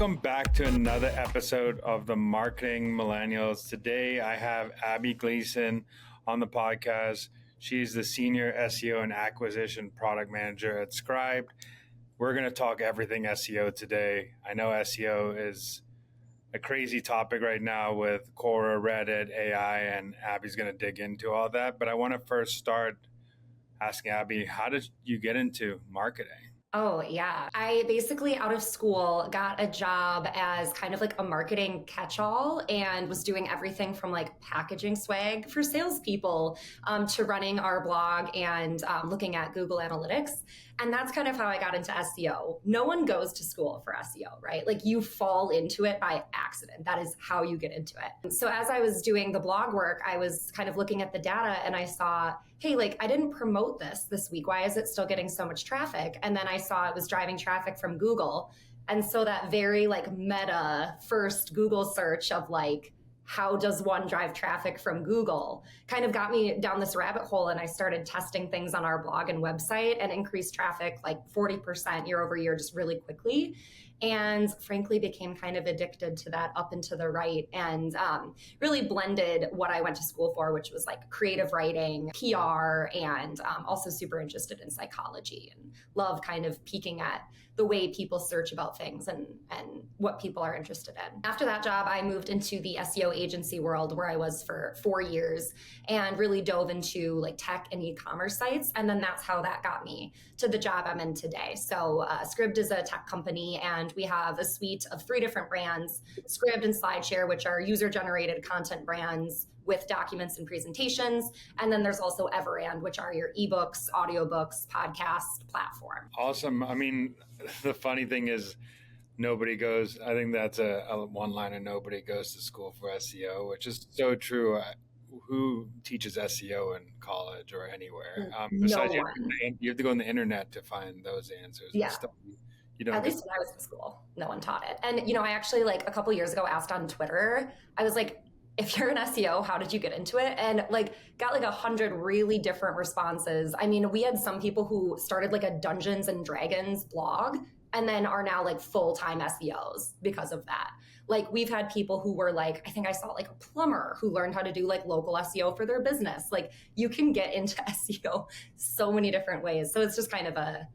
Welcome back to another episode of the Marketing Millennials. Today I have Abby Gleason on the podcast. She's the Senior SEO and Acquisition Product Manager at Scribd. We're going to talk everything SEO today. I know SEO is a crazy topic right now with Quora, Reddit, AI, and Abby's going to dig into all that. But I want to first start asking Abby, how did you get into marketing? Oh, yeah. I basically out of school got a job as kind of like a marketing catch-all and was doing everything from like packaging swag for salespeople to running our blog and looking at Google Analytics. And that's kind of how I got into SEO. No one goes to school for SEO, right? Like you fall into it by accident. That is how you get into it. So as I was doing the blog work, I was kind of looking at the data and I saw, hey, like I didn't promote this week. Why is it still getting so much traffic? And then I saw it was driving traffic from Google. And so that very like meta first Google search of like, how does one drive traffic from Google kind of got me down this rabbit hole. And I started testing things on our blog and website and increased traffic like 40% year over year, just really quickly. And frankly, became kind of addicted to that up and to the right and really blended what I went to school for, which was like creative writing, PR, and also super interested in psychology and love kind of peeking at the way people search about things and what people are interested in. After that job, I moved into the SEO agency world where I was for 4 years and really dove into like tech and e-commerce sites. And then that's how that got me to the job I'm in today. So Scribd is a tech company and we have a suite of 3 different brands, Scribd and SlideShare, which are user-generated content brands with documents and presentations. And then there's also Everand, which are your ebooks, audiobooks, podcast platform. Awesome. I mean, the funny thing is nobody goes, I think that's a one-liner, nobody goes to school for SEO, which is so true. Who teaches SEO in college or anywhere? Besides, No one. you have to go on the internet to find those answers. Yeah. And stuff. You don't At least when I was in school, no one taught it. And, I actually like a couple years ago asked on Twitter, I was like, if you're an SEO, how did you get into it? And like got like 100 really different responses. I mean, we had some people who started like a Dungeons and Dragons blog and then are now like full-time SEOs because of that. Like we've had people who were like, I think I saw like a plumber who learned how to do like local SEO for their business. Like you can get into SEO so many different ways. So it's just kind of a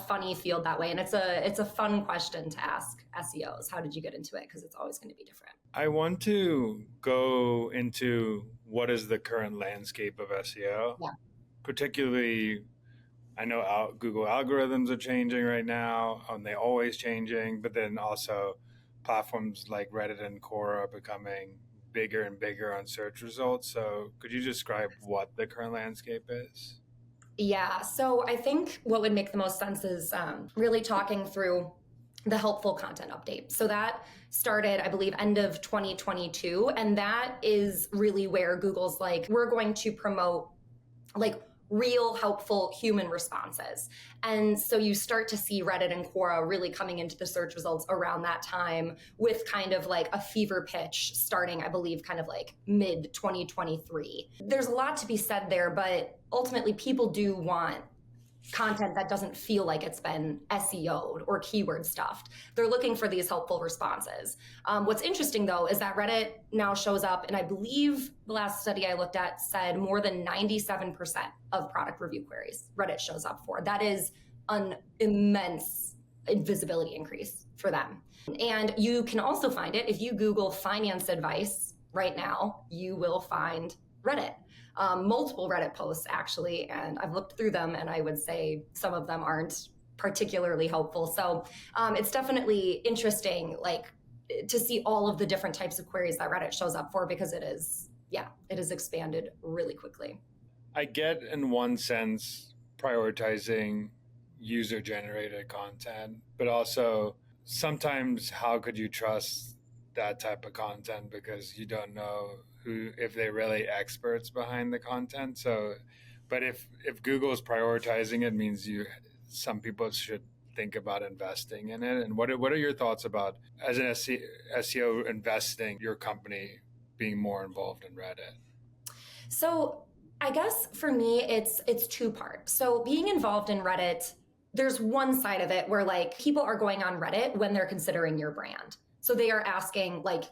funny field that way. And it's a fun question to ask SEOs. How did you get into it? Because it's always going to be different. I want to go into what is the current landscape of SEO. Yeah. Particularly, I know Google algorithms are changing right now, and they're always changing, but then also platforms like Reddit and Quora are becoming bigger and bigger on search results. So could you describe what the current landscape is? Yeah. So I think what would make the most sense is really talking through the helpful content update. So that started, I believe, end of 2022. And that is really where Google's like, we're going to promote like real helpful human responses. And so you start to see Reddit and Quora really coming into the search results around that time with kind of like a fever pitch starting, I believe, kind of like mid 2023. There's a lot to be said there, but ultimately people do want content that doesn't feel like it's been SEO'd or keyword stuffed. They're looking for these helpful responses. What's interesting though is that Reddit now shows up, and I believe the last study I looked at said more than 97% of product review queries Reddit shows up for. That is an immense visibility increase for them. And you can also find it if you Google finance advice right now, you will find Reddit, multiple Reddit posts actually, and I've looked through them and I would say some of them aren't particularly helpful. So it's definitely interesting like to see all of the different types of queries that Reddit shows up for because it has expanded really quickly. I get in one sense prioritizing user-generated content, but also sometimes how could you trust that type of content because you don't know if they're really experts behind the content. So, but if Google's prioritizing it, means some people should think about investing in it. And what are your thoughts about as an SEO investing your company being more involved in Reddit? So I guess for me, it's 2 parts. So being involved in Reddit there's one side of it where like people are going on Reddit when they're considering your brand. So they are asking like,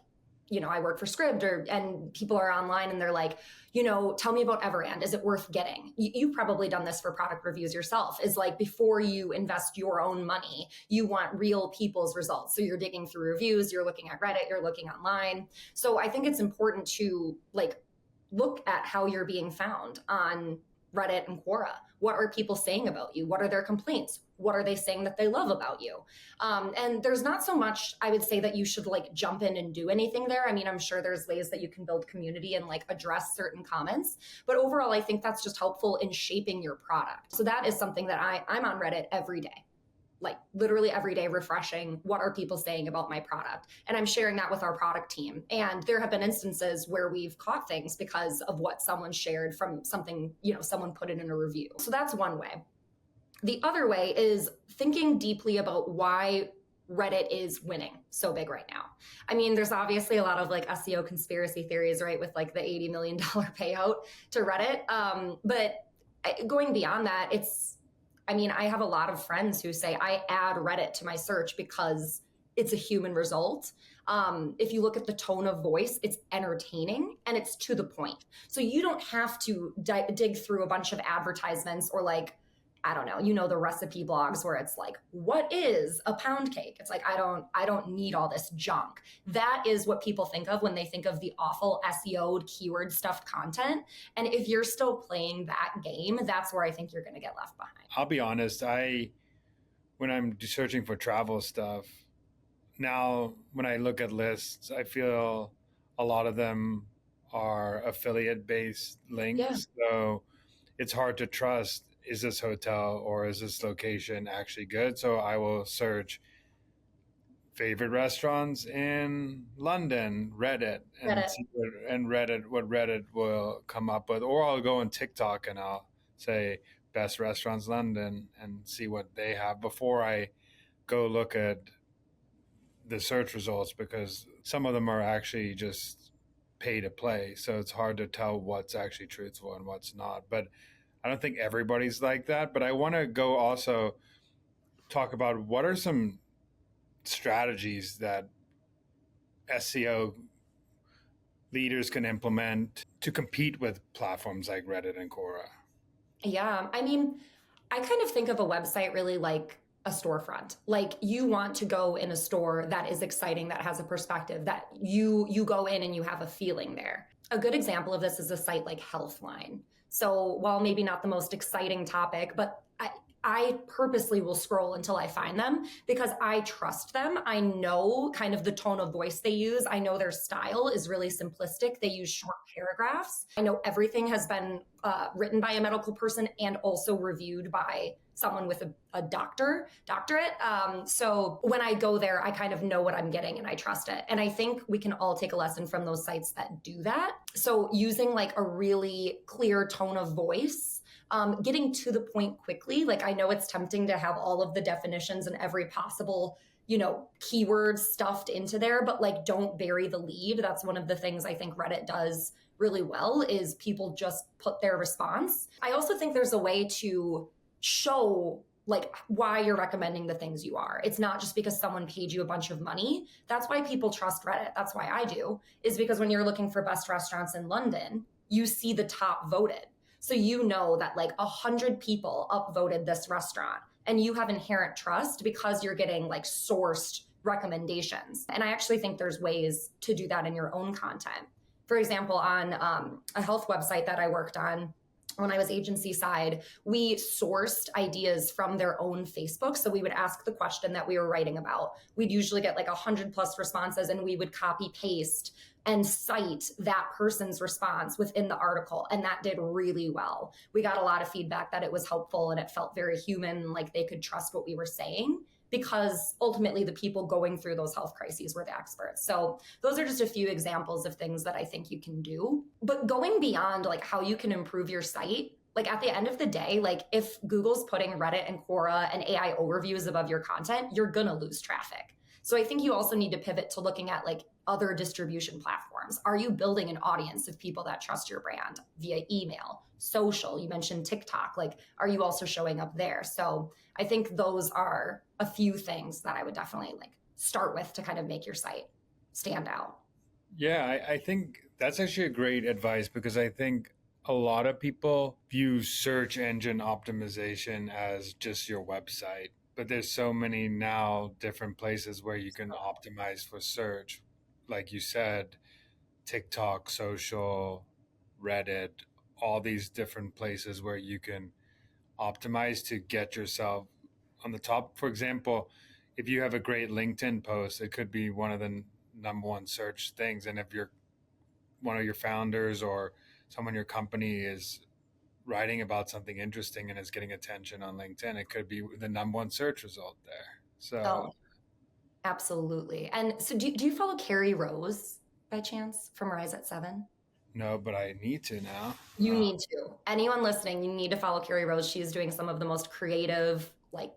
I work for Scribd and people are online and they're like, tell me about Everand. Is it worth getting? You've probably done this for product reviews yourself, is like before you invest your own money, you want real people's results. So you're digging through reviews, you're looking at Reddit, you're looking online. So I think it's important to like look at how you're being found on Reddit and Quora. What are people saying about you? What are their complaints? What are they saying that they love about you? And there's not so much, I would say, that you should like jump in and do anything there. I mean, I'm sure there's ways that you can build community and like address certain comments, but overall, I think that's just helpful in shaping your product. So that is something that I'm on Reddit every day, like literally every day, refreshing what are people saying about my product. And I'm sharing that with our product team. And there have been instances where we've caught things because of what someone shared from something, someone put it in a review. So that's one way. The other way is thinking deeply about why Reddit is winning so big right now. I mean, there's obviously a lot of like SEO conspiracy theories, right? With like the $80 million payout to Reddit. But going beyond that, I have a lot of friends who say I add Reddit to my search because it's a human result. If you look at the tone of voice, it's entertaining and it's to the point. So you don't have to dig through a bunch of advertisements or like, I don't know, the recipe blogs where it's like, what is a pound cake? It's like, I don't need all this junk. That is what people think of when they think of the awful SEO keyword stuffed content. And if you're still playing that game, that's where I think you're going to get left behind. I'll be honest. When I'm searching for travel stuff, now when I look at lists, I feel a lot of them are affiliate based links. Yeah. So it's hard to trust, is this hotel or is this location actually good? So I will search favorite restaurants in London, Reddit. See what Reddit will come up with. Or I'll go on TikTok and I'll say best restaurants London and see what they have before I go look at the search results, because some of them are actually just pay to play. So it's hard to tell what's actually truthful and what's not. But I don't think everybody's like that, but I want to go also talk about what are some strategies that SEO leaders can implement to compete with platforms like Reddit and Quora. Yeah, I kind of think of a website really like a storefront. Like you want to go in a store that is exciting, that has a perspective, that you go in and you have a feeling there. A good example of this is a site like Healthline. So while maybe not the most exciting topic, but I purposely will scroll until I find them because I trust them. I know kind of the tone of voice they use. I know their style is really simplistic. They use short paragraphs. I know everything has been written by a medical person and also reviewed by someone with a doctorate. So when I go there, I kind of know what I'm getting and I trust it. And I think we can all take a lesson from those sites that do that. So using like a really clear tone of voice, getting to the point quickly. Like I know it's tempting to have all of the definitions and every possible, keyword stuffed into there, but like don't bury the lead. That's one of the things I think Reddit does really well is people just put their response. I also think there's a way to show like why you're recommending the things you are. It's not just because someone paid you a bunch of money. That's why people trust Reddit. That's why I do, is because when you're looking for best restaurants in London, you see the top voted. So you know that like 100 people upvoted this restaurant and you have inherent trust because you're getting like sourced recommendations. And I actually think there's ways to do that in your own content. For example, on a health website that I worked on, when I was agency side, we sourced ideas from their own Facebook. So we would ask the question that we were writing about. We'd usually get like 100+ responses and we would copy paste and cite that person's response within the article. And that did really well. We got a lot of feedback that it was helpful and it felt very human, like they could trust what we were saying, because ultimately the people going through those health crises were the experts. So those are just a few examples of things that I think you can do. But going beyond like how you can improve your site, like at the end of the day, like if Google's putting Reddit and Quora and AI overviews above your content, you're gonna lose traffic. So I think you also need to pivot to looking at like other distribution platforms. Are you building an audience of people that trust your brand via email, social? You mentioned TikTok. Like, are you also showing up there? So I think those are a few things that I would definitely like start with to kind of make your site stand out. Yeah, I think that's actually a great advice because I think a lot of people view search engine optimization as just your website, but there's so many now different places where you can optimize for search. Like you said, TikTok, social, Reddit, all these different places where you can optimize to get yourself on the top. For example, if you have a great LinkedIn post, it could be one of the number one search things. And if you're one of your founders or someone in your company is writing about something interesting and is getting attention on LinkedIn, it could be the number one search result there. So, Oh, absolutely. And so do you follow Carrie Rose by chance from Rise at 7? no, but I need to now. You need to. Anyone listening, you need to follow Carrie Rose. She's doing some of the most creative, like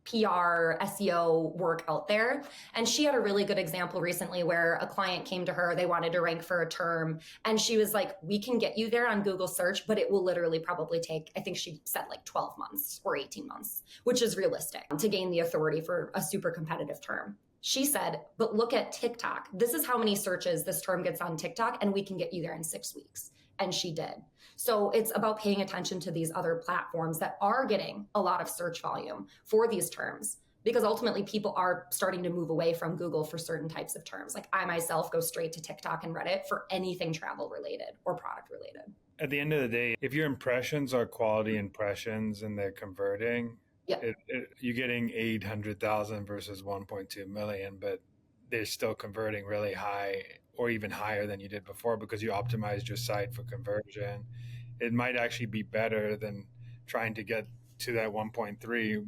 PR, SEO work out there. And she had a really good example recently where a client came to her, they wanted to rank for a term. And she was like, we can get you there on Google search, but it will literally probably take, I think she said like 12 months or 18 months, which is realistic to gain the authority for a super competitive term. She said, but look at TikTok. This is how many searches this term gets on TikTok, and we can get you there in 6 weeks. And she did. So it's about paying attention to these other platforms that are getting a lot of search volume for these terms, because ultimately people are starting to move away from Google for certain types of terms. Like I myself go straight to TikTok and Reddit for anything travel related or product related. At the end of the day, if your impressions are quality impressions and they're converting, Yeah. you're getting 800,000 versus 1.2 million, but they're still converting really high or even higher than you did before because you optimized your site for conversion. It might actually be better than trying to get to that 1.3.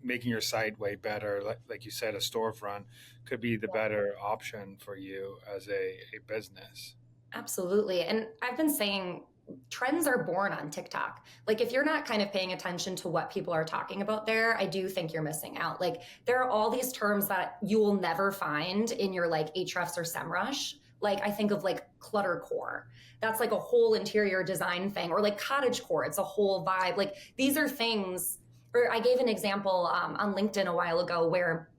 Making your site way better, like you said, a storefront could be the better option for you as a business. Absolutely. And I've been saying trends are born on TikTok. Like if you're not kind of paying attention to what people are talking about there, I do think you're missing out. Like there are all these terms that you will never find in your like Ahrefs or SEMrush. Like I think of like cluttercore. That's like a whole interior design thing, or like cottagecore. It's a whole vibe. Like these are things, or I gave an example on LinkedIn a while ago where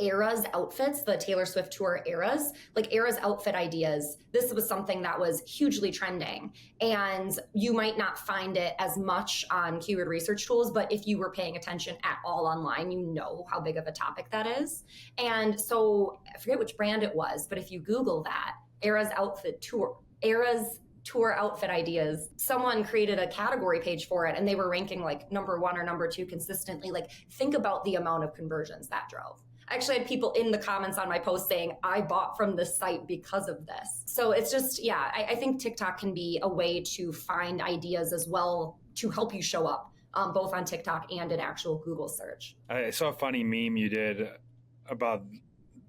Eras outfits, the Taylor Swift tour Eras, like Eras outfit ideas. This was something that was hugely trending, and you might not find it as much on keyword research tools, but if you were paying attention at all online, you know how big of a topic that is. And so I forget which brand it was, but if you Google that, Eras tour outfit ideas, someone created a category page for it and they were ranking like number 1 or number 2 consistently. Like think about the amount of conversions that drove. I actually had people in the comments on my post saying, I bought from this site because of this. So it's just, yeah, I think TikTok can be a way to find ideas as well to help you show up both on TikTok and in actual Google search. I saw a funny meme you did about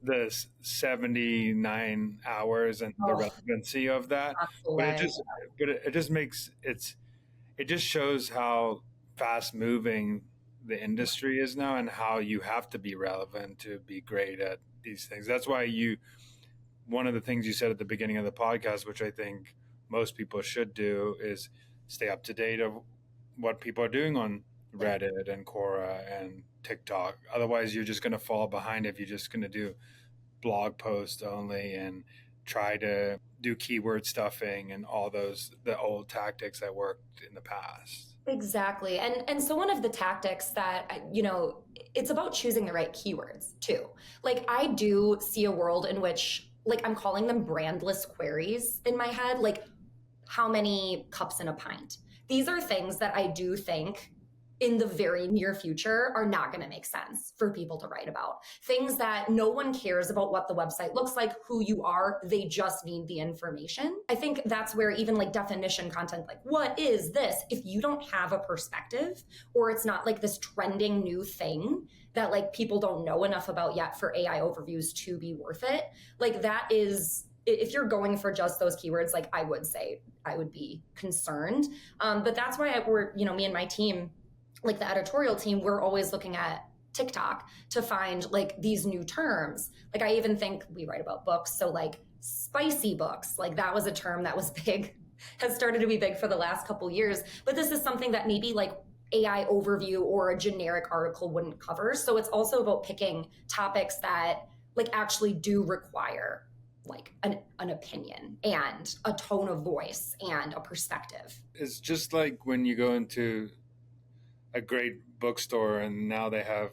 the 79 hours and the relevancy of that. But it just makes it just shows how fast moving the industry is now and how you have to be relevant to be great at these things. That's why one of the things you said at the beginning of the podcast, which I think most people should do, is stay up to date of what people are doing on Reddit and Quora and TikTok. Otherwise, you're just going to fall behind if you're just going to do blog posts only and try to do keyword stuffing and all the old tactics that worked in the past. Exactly. And so one of the tactics that, it's about choosing the right keywords too. Like I do see a world in which like I'm calling them brandless queries in my head, like how many cups in a pint. These are things that I do think in the very near future are not going to make sense for people to write about. Things that no one cares about what the website looks like, who you are, they just need the information. I think that's where even like definition content, like what is this? If you don't have a perspective or it's not like this trending new thing that like people don't know enough about yet for AI overviews to be worth it, like that is, if you're going for just those keywords, like I would say I would be concerned. But that's why me and my team, like the editorial team, we're always looking at TikTok to find like these new terms. Like I even think we write about books. So like spicy books, like that was a term that was big, has started to be big for the last couple years. But this is something that maybe like AI overview or a generic article wouldn't cover. So it's also about picking topics that like actually do require like an opinion and a tone of voice and a perspective. It's just like when you go into a great bookstore and now they have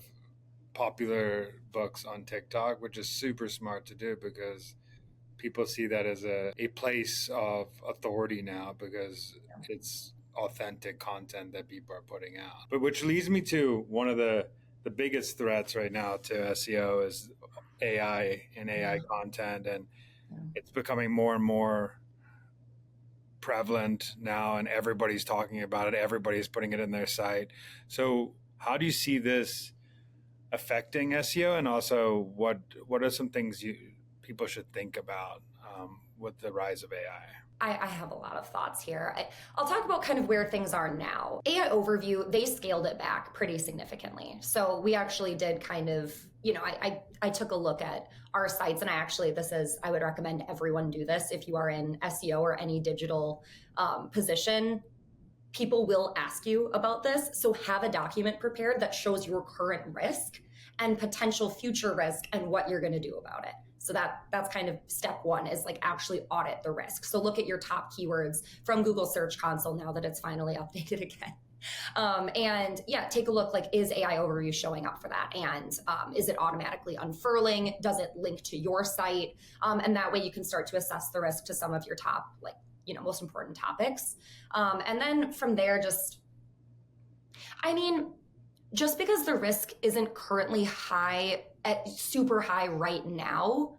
popular books on TikTok, which is super smart to do because people see that as a place of authority now because it's authentic content that people are putting out. But which leads me to one of the biggest threats right now to SEO is AI and AI content. And it's becoming more and more prevalent now and everybody's talking about it. Everybody's putting it in their site. So how do you see this affecting SEO? And also what are some things people should think about with the rise of AI? I have a lot of thoughts here. I'll talk about kind of where things are now. AI Overview, they scaled it back pretty significantly. So we actually did kind of, I took a look at our sites and I would recommend everyone do this if you are in SEO or any digital position. People will ask you about this. So have a document prepared that shows your current risk and potential future risk and what you're going to do about it. So that's kind of step one, is like actually audit the risk. So look at your top keywords from Google Search Console now that it's finally updated again. And yeah, take a look, like, is AI Overview showing up for that? And is it automatically unfurling? Does it link to your site? And that way you can start to assess the risk to some of your top, like, most important topics. And then from there, just because the risk isn't currently super high right now,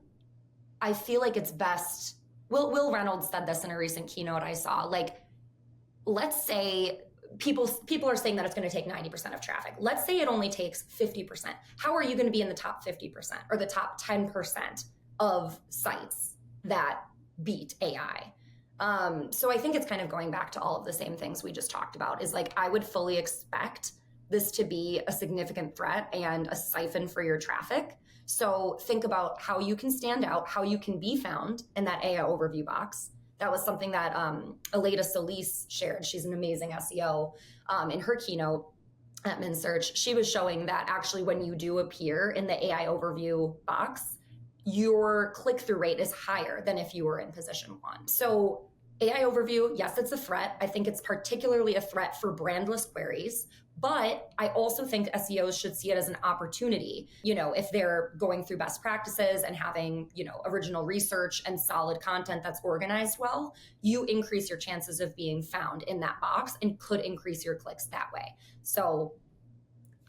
I feel like it's best. Will Reynolds said this in a recent keynote I saw. Like, let's say people are saying that it's going to take 90% of traffic. Let's say it only takes 50%. How are you going to be in the top 50% or the top 10% of sites that beat AI? So I think it's kind of going back to all of the same things we just talked about, is like, I would fully expect this to be a significant threat and a siphon for your traffic. So think about how you can stand out, how you can be found in that AI overview box. That was something that Aleda Solis shared. She's an amazing SEO. In her keynote at MinSearch, she was showing that actually when you do appear in the AI overview box, your click-through rate is higher than if you were in position one. So AI overview, yes, it's a threat. I think it's particularly a threat for brandless queries, but I also think SEOs should see it as an opportunity. If they're going through best practices and having, original research and solid content that's organized well, you increase your chances of being found in that box and could increase your clicks that way. So,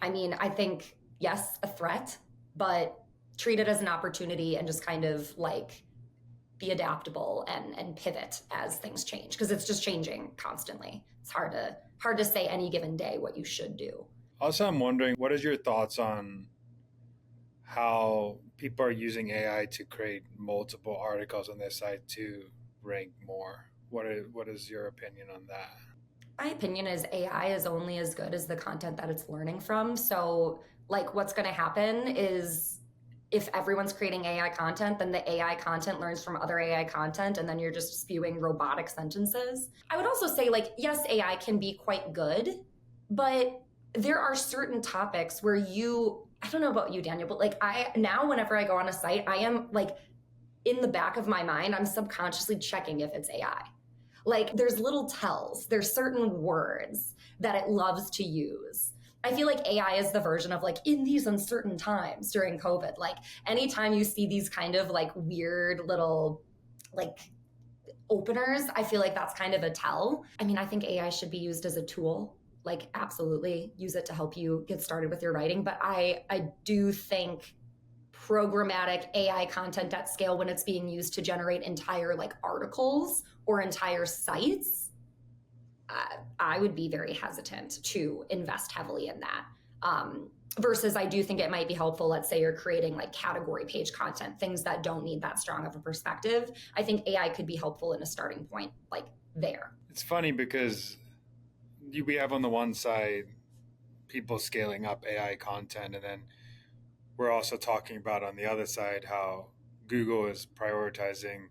I think, yes, a threat, but treat it as an opportunity and just kind of like be adaptable and pivot as things change, because it's just changing constantly. It's hard to say any given day what you should do. Also, I'm wondering, what is your thoughts on how people are using AI to create multiple articles on their site to rank more? What is your opinion on that? My opinion is AI is only as good as the content that it's learning from. So like, what's going to happen is, if everyone's creating AI content, then the AI content learns from other AI content, and then you're just spewing robotic sentences. I would also say, like, yes, AI can be quite good, but there are certain topics where I don't know about you, Daniel, but like, now whenever I go on a site, I am like, in the back of my mind, I'm subconsciously checking if it's AI. Like, there's little tells, there's certain words that it loves to use. I feel like AI is the version of like, in these uncertain times during COVID, like anytime you see these kind of like weird little like openers, I feel like that's kind of a tell. I think AI should be used as a tool, like absolutely use it to help you get started with your writing. But I do think programmatic AI content at scale, when it's being used to generate entire like articles or entire sites, I would be very hesitant to invest heavily in that. Versus I do think it might be helpful. Let's say you're creating like category page content, things that don't need that strong of a perspective. I think AI could be helpful in a starting point, like there. It's funny because we have on the one side people scaling up AI content. And then we're also talking about on the other side how Google is prioritizing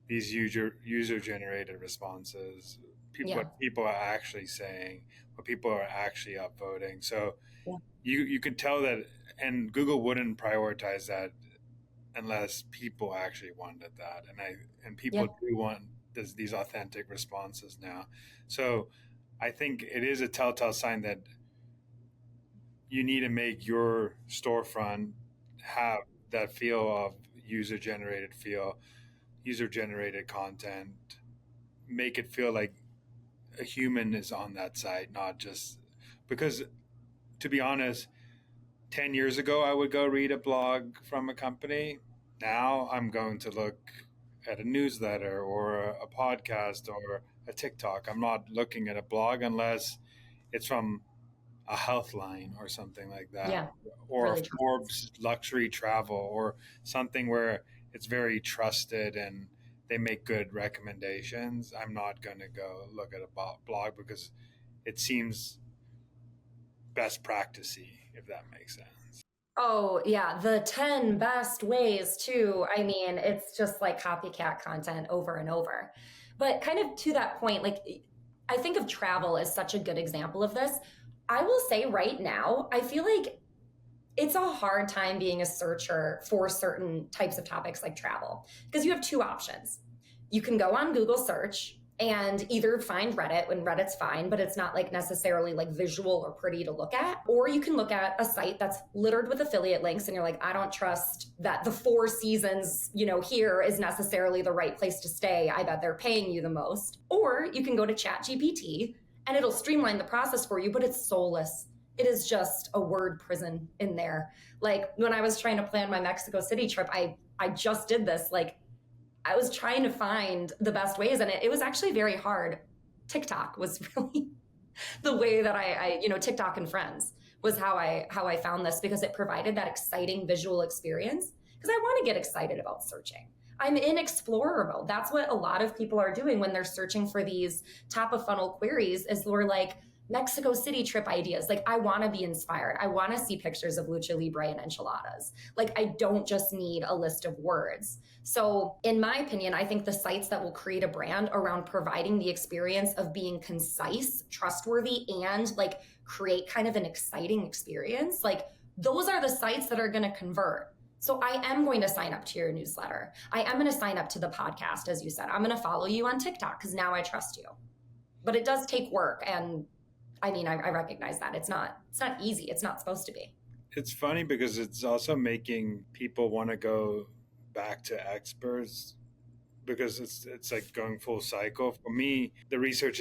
these user generated responses, Yeah. what people are actually saying, what people are actually upvoting. So Yeah. you could tell that, and Google wouldn't prioritize that unless people actually wanted that, and people Yeah. do want these authentic responses now. So I think it is a telltale sign that you need to make your storefront have that feel of user generated content, make it feel like a human is on that site, not just because, to be honest, 10 years ago I would go read a blog from a company. Now I'm going to look at a newsletter or a podcast or a TikTok. I'm not looking at a blog unless it's from a Healthline or something like that, Yeah. or Really true. Forbes luxury travel, or something where it's very trusted and they make good recommendations. I'm not going to go look at a blog because it seems best practicey, if that makes sense. Oh, yeah. The 10 best ways to, I mean, it's just like copycat content over and over. But kind of to that point, like, I think of travel as such a good example of this. I will say right now, I feel like it's a hard time being a searcher for certain types of topics like travel because you have two options. You can go on Google search and either find Reddit when Reddit's fine, but it's not like necessarily like visual or pretty to look at, or you can look at a site that's littered with affiliate links and you're like, I don't trust that the Four Seasons, here is necessarily the right place to stay. I bet they're paying you the most. Or you can go to ChatGPT and it'll streamline the process for you, but it's soulless. It is just a word prison in there. Like when I was trying to plan my Mexico City trip, I just did this. Like I was trying to find the best ways, and it was actually very hard. TikTok was really the way that I TikTok and Friends was how I found this, because it provided that exciting visual experience. Because I want to get excited about searching. I'm in Explorer mode. That's what a lot of people are doing when they're searching for these top of funnel queries, is we're like, Mexico City trip ideas. Like, I want to be inspired. I want to see pictures of lucha libre and enchiladas. Like, I don't just need a list of words. So in my opinion, I think the sites that will create a brand around providing the experience of being concise, trustworthy, and like create kind of an exciting experience, like those are the sites that are going to convert. So I am going to sign up to your newsletter. I am going to sign up to the podcast, as you said. I'm going to follow you on TikTok because now I trust you. But it does take work, and I mean, I recognize that it's not easy. It's not supposed to be. It's funny because it's also making people want to go back to experts, because it's like going full cycle. For me, the research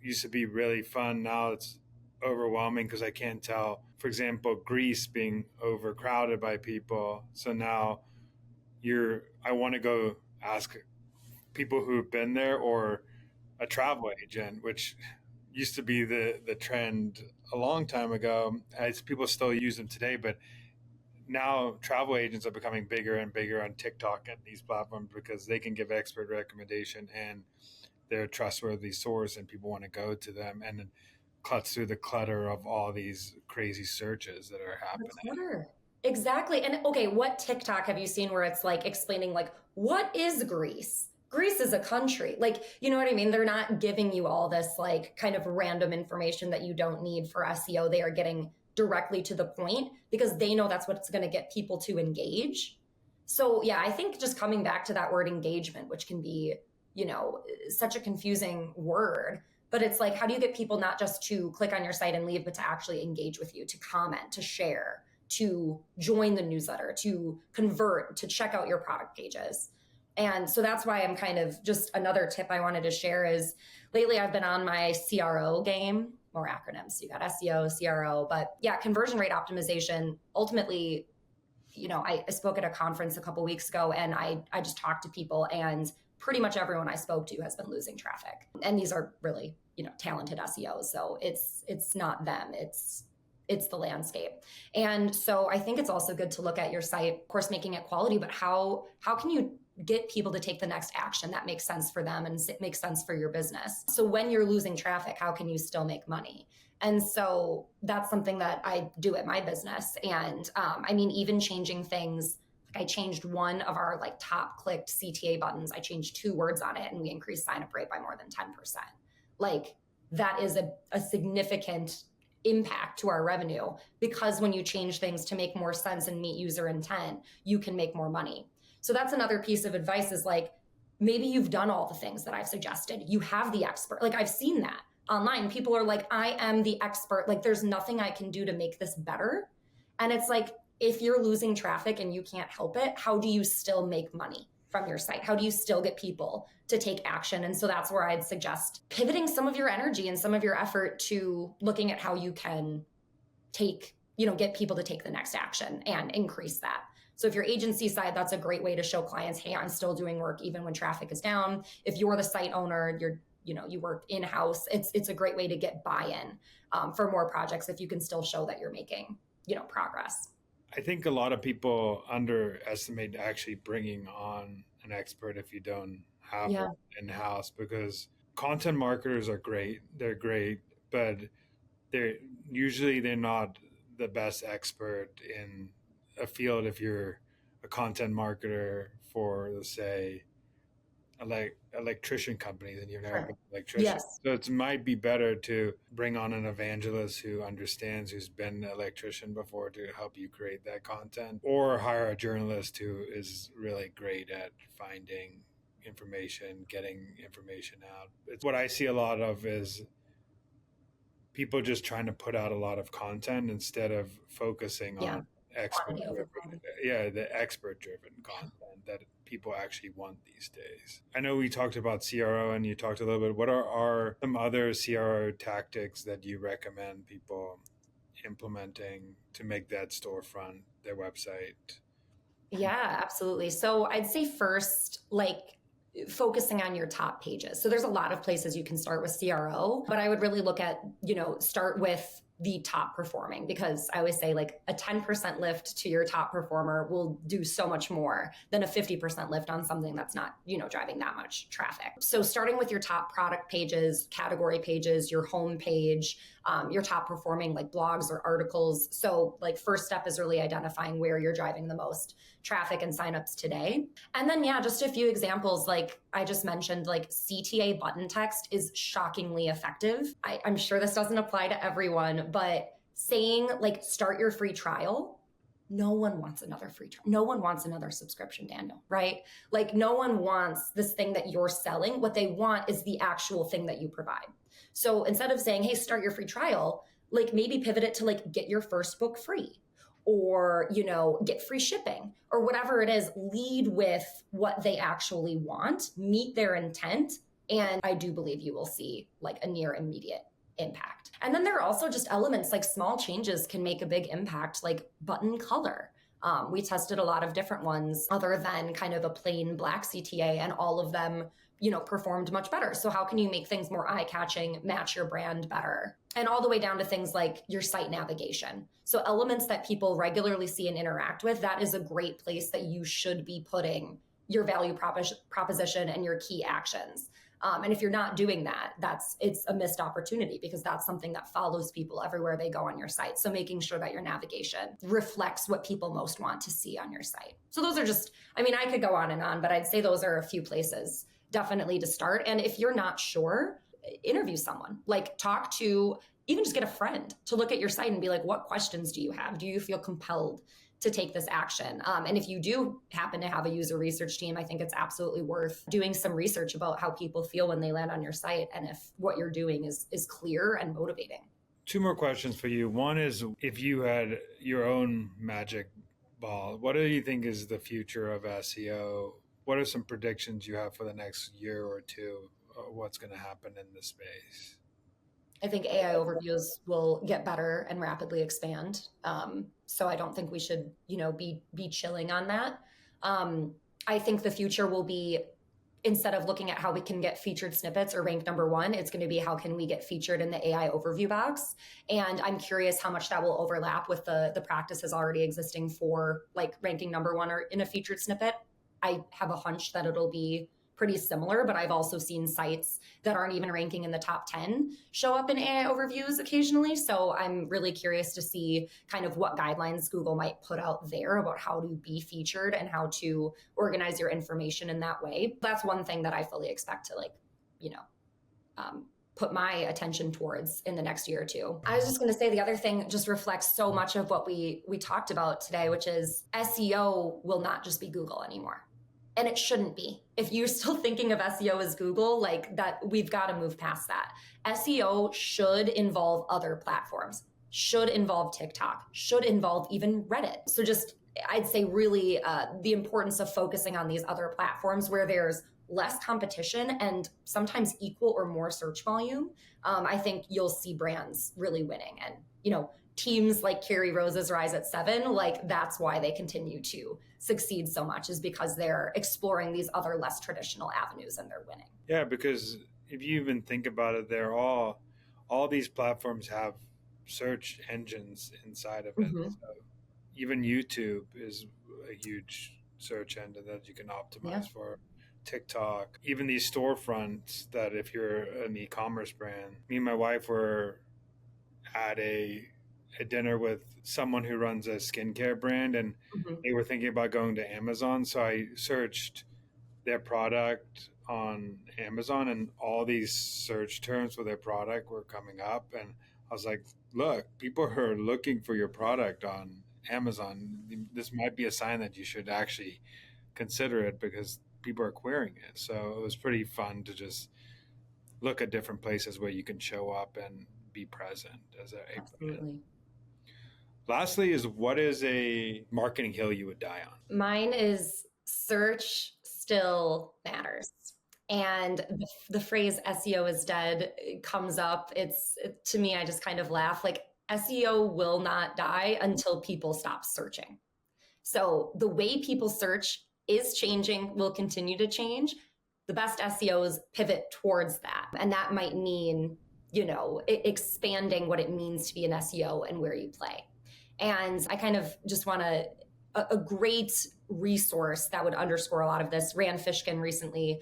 used to be really fun. Now it's overwhelming because I can't tell. For example, Greece being overcrowded by people. So now I want to go ask people who've been there or a travel agent, which used to be the trend a long time ago. As people still use them today, but now travel agents are becoming bigger and bigger on TikTok and these platforms because they can give expert recommendation and they're a trustworthy source and people want to go to them, and then cuts through the clutter of all these crazy searches that are happening. The clutter. Exactly. And okay, what TikTok have you seen where it's like explaining like, what is Greece? Greece is a country. Like, you know what I mean? They're not giving you all this like kind of random information that you don't need for SEO. They are getting directly to the point because they know that's what's going to get people to engage. So yeah, I think just coming back to that word engagement, which can be, such a confusing word, but it's like, how do you get people not just to click on your site and leave, but to actually engage with you, to comment, to share, to join the newsletter, to convert, to check out your product pages? And so that's why I'm kind of, just another tip I wanted to share is lately I've been on my CRO game, more acronyms. You got SEO, CRO, but yeah, conversion rate optimization. Ultimately, I spoke at a conference a couple weeks ago, and I just talked to people, and pretty much everyone I spoke to has been losing traffic. And these are really, talented SEOs. So it's not them. It's the landscape. And so I think it's also good to look at your site, of course, making it quality, but how can you get people to take the next action that makes sense for them and it makes sense for your business. So when you're losing traffic, how can you still make money? And so that's something that I do at my business. And I mean, even changing things, like I changed one of our like top clicked CTA buttons. I changed 2 words on it and we increased sign up rate by more than 10%. Like that is a significant impact to our revenue, because when you change things to make more sense and meet user intent, you can make more money. So that's another piece of advice, is like, maybe you've done all the things that I've suggested. You have the expert. Like I've seen that online. People are like, I am the expert. Like there's nothing I can do to make this better. And it's like, if you're losing traffic and you can't help it, how do you still make money from your site? How do you still get people to take action? And so that's where I'd suggest pivoting some of your energy and some of your effort to looking at how you can get people to take the next action and increase that. So if your agency side, that's a great way to show clients, hey, I'm still doing work even when traffic is down. If you're the site owner, you work in-house, it's a great way to get buy-in for more projects if you can still show that you're making, progress. I think a lot of people underestimate actually bringing on an expert if you don't have one in-house, because content marketers are great. They're great, but they're not the best expert in a field. If you're a content marketer for, let's say, electrician companies and you've never been an electrician. Yes. So it might be better to bring on an evangelist who understands, who's been an electrician before, to help you create that content, or hire a journalist who is really great at finding information, getting information out. It's what I see a lot of is people just trying to put out a lot of content instead of focusing on the expert-driven content that people actually want these days. I know we talked about CRO and you talked a little bit. What are some other CRO tactics that you recommend people implementing to make that storefront, their website? Yeah, absolutely. So I'd say first, focusing on your top pages. So there's a lot of places you can start with CRO, but I would really look at, start with the top performing, because I always say like a 10% lift to your top performer will do so much more than a 50% lift on something that's not, driving that much traffic. So starting with your top product pages, category pages, your home page, your top performing like blogs or articles. So like first step is really identifying where you're driving the most traffic and signups today. And then, just a few examples. Like I just mentioned, like CTA button text is shockingly effective. I'm sure this doesn't apply to everyone, but saying like, start your free trial. No one wants another free trial. No one wants another subscription, Daniel, right? Like no one wants this thing that you're selling. What they want is the actual thing that you provide. So instead of saying, hey, start your free trial, like maybe pivot it to like, get your first book free, or, get free shipping, or whatever it is. Lead with what they actually want, meet their intent. And I do believe you will see like a near immediate impact. And then there are also just elements like small changes can make a big impact, like button color. We tested a lot of different ones other than kind of a plain black CTA, and all of them, performed much better. So how can you make things more eye-catching, match your brand better? And all the way down to things like your site navigation. So elements that people regularly see and interact with, that is a great place that you should be putting your value proposition and your key actions. And if you're not doing that, it's a missed opportunity, because that's something that follows people everywhere they go on your site. So making sure that your navigation reflects what people most want to see on your site. So those are just, I could go on and on, but I'd say those are a few places definitely to start. And if you're not sure, interview someone, like even just get a friend to look at your site and be like, what questions do you have? Do you feel compelled to take this action? And if you do happen to have a user research team, I think it's absolutely worth doing some research about how people feel when they land on your site, and if what you're doing is clear and motivating. 2 more questions for you. One is, if you had your own magic ball, what do you think is the future of SEO? What are some predictions you have for the next year or two? What's going to happen in this space? I think AI overviews will get better and rapidly expand. So I don't think we should, be chilling on that. I think the future will be, instead of looking at how we can get featured snippets or rank number 1, it's going to be how can we get featured in the AI overview box. And I'm curious how much that will overlap with the practices already existing for like ranking number 1 or in a featured snippet. I have a hunch that it'll be pretty similar, but I've also seen sites that aren't even ranking in the top 10 show up in AI overviews occasionally. So I'm really curious to see kind of what guidelines Google might put out there about how to be featured and how to organize your information in that way. That's one thing that I fully expect to put my attention towards in the next year or two. I was just going to say the other thing just reflects so much of what we talked about today, which is SEO will not just be Google anymore. And it shouldn't be. If you're still thinking of SEO as Google, like that, we've got to move past that. SEO should involve other platforms, should involve TikTok, should involve even Reddit. So just, I'd say really the importance of focusing on these other platforms where there's less competition and sometimes equal or more search volume. I think you'll see brands really winning. And, teams like Carrie Rose's Rise at 7, like that's why they continue to succeed so much, is because they're exploring these other less traditional avenues and they're winning. Yeah, because if you even think about it, they're all these platforms have search engines inside of it. Mm-hmm. So even YouTube is a huge search engine that you can optimize for. TikTok, even these storefronts that if you're an e-commerce brand, me and my wife were at a dinner with someone who runs a skincare brand, and they were thinking about going to Amazon. So I searched their product on Amazon, and all these search terms for their product were coming up. And I was like, look, people are looking for your product on Amazon. This might be a sign that you should actually consider it because people are querying it. So it was pretty fun to just look at different places where you can show up and be present as a brand. Lastly is, what is a marketing hill you would die on? Mine is search still matters. And the phrase SEO is dead comes up. To me, I just kind of laugh. Like, SEO will not die until people stop searching. So the way people search is changing, will continue to change. The best SEOs pivot towards that. And that might mean, expanding what it means to be an SEO and where you play. And I kind of just want a great resource that would underscore a lot of this. Rand Fishkin recently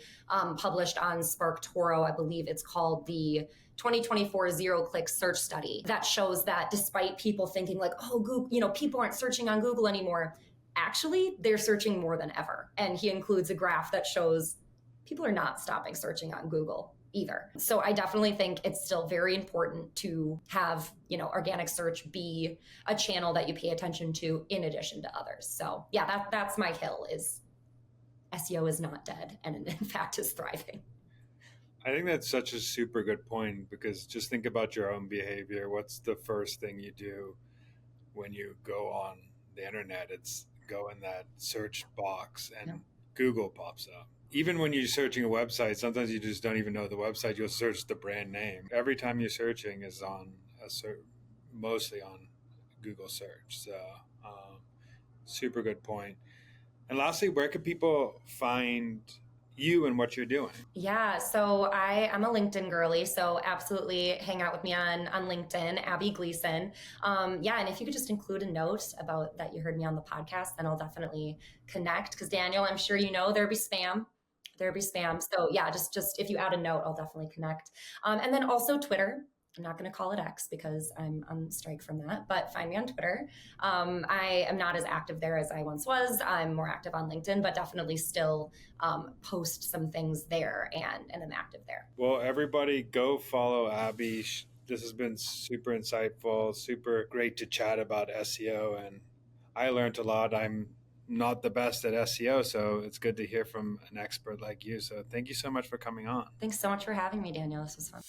published on SparkToro, I believe it's called, the 2024 zero-click search study that shows that despite people thinking like, oh, Google, people aren't searching on Google anymore, actually they're searching more than ever. And he includes a graph that shows people are not stopping searching on Google either. So I definitely think it's still very important to have, organic search be a channel that you pay attention to in addition to others. So yeah, that's my hill, is SEO is not dead and in fact is thriving. I think that's such a super good point, because just think about your own behavior. What's the first thing you do when you go on the internet? It's go in that search box and Google pops up. Even when you're searching a website, sometimes you just don't even know the website. You'll search the brand name. Every time you're searching is on mostly on Google search. So super good point. And lastly, where can people find you and what you're doing? Yeah, so I'm a LinkedIn girly, so absolutely hang out with me on LinkedIn, Abby Gleason. And if you could just include a note about that you heard me on the podcast, then I'll definitely connect. Because Daniel, I'm sure there'd be spam. So yeah, just if you add a note, I'll definitely connect. And then also Twitter. I'm not going to call it X because I'm on strike from that, but find me on Twitter. I am not as active there as I once was. I'm more active on LinkedIn, but definitely still post some things there and am active there. Well, everybody go follow Abby. This has been super insightful, super great to chat about SEO, and I learned a lot. I'm not the best at SEO, so it's good to hear from an expert like you. So thank you so much for coming on. Thanks so much for having me, Daniel. This was fun.